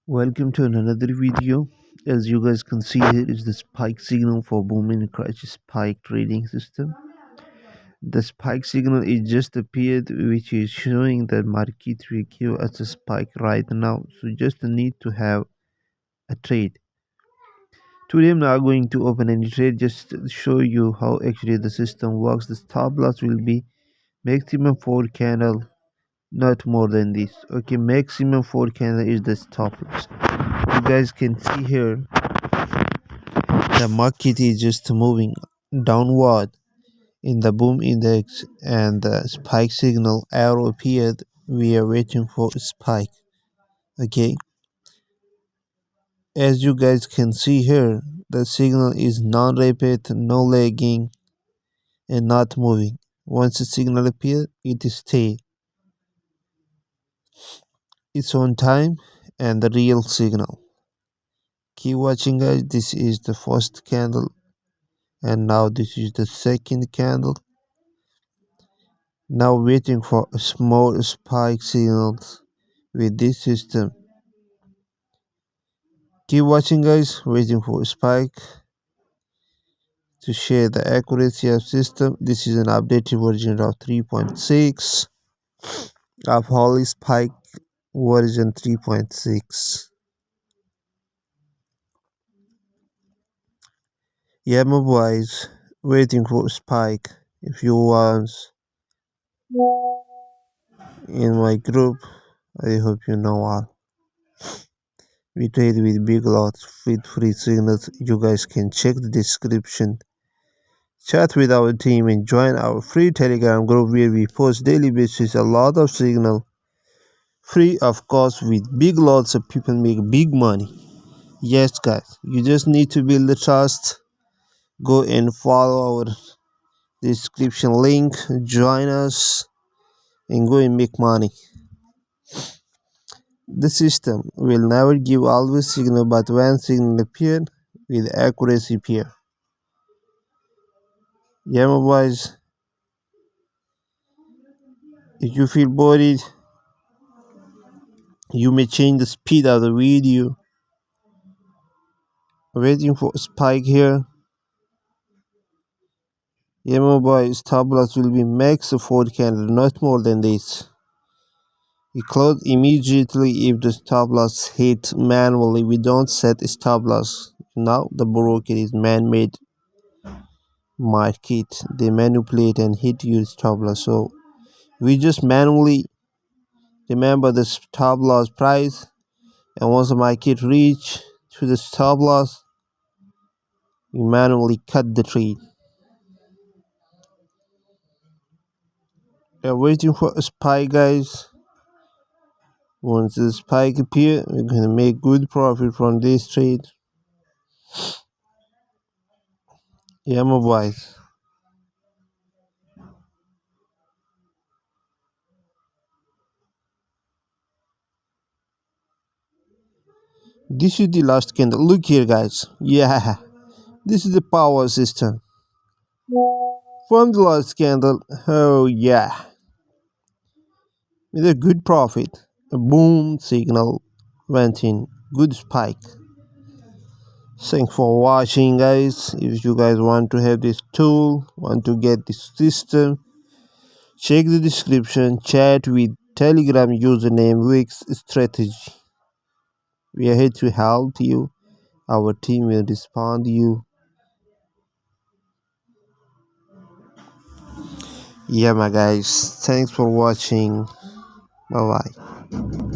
Welcome to another video. As you guys can see, here is the spike signal for Boomin Crash Spike trading system. The spike signal is just appeared, which is showing that market will give us a spike right now. So just need to have a trade. Today I'm not going to open any trade, just to show you how actually the system works. The stop loss will be maximum 4 candle, not more than this. Okay, maximum 4 candle is the stop loss. You guys can see here the market is just moving downward in the boom index and the spike signal arrow appeared. We are waiting for a spike. Okay, as you guys can see here, the signal is non-rapid, no lagging, and not moving. Once the signal appears, it stay. It's on time and the real signal. Keep watching, guys. This is the first candle, and now this is the second candle. Now waiting for a small spike signals with this system. Keep watching, guys. Waiting for a spike to share the accuracy of system. This is an updated version of 3.6 of Holy Spike version 3.6. Yeah, my boys, waiting for a spike. If you want in my group, I hope you know all. We trade with big lots with free signals. You guys can check the description. Chat with our team and join our free Telegram group where we post daily basis a lot of signal. Free of course, with big lots of people make big money. Yes guys, you just need to build the trust. Go and follow our description link, join us and go and make money. The system will never give always signal, but when signal appear, with accuracy appear. Yeah, my boys, if you feel bored, you may change the speed of the video. Waiting for a spike here. Yeah, my boy, stop loss will be max 4 candle, not more than this. We close immediately if the stop loss hit manually. We don't set a stop loss. Now the broker is man-made market. They manipulate and hit your stop loss. So we just manually remember the stop loss price, and once the market reach to the stop loss, we manually cut the trade. We are waiting for a spike, guys. Once the spike appear, we're gonna make good profit from this trade. Yeah, my boys. This is the last candle. Look here, guys. Yeah, this is the power system from the last candle. Oh yeah, with a good profit. A boom signal went in. Good spike. Thanks for watching, guys. If you guys want to have this tool, want to get this system, check the description. Chat with Telegram username Wix Strategy. We are here to help you. Our team will respond to you. Yeah, my guys. Thanks for watching. Bye bye.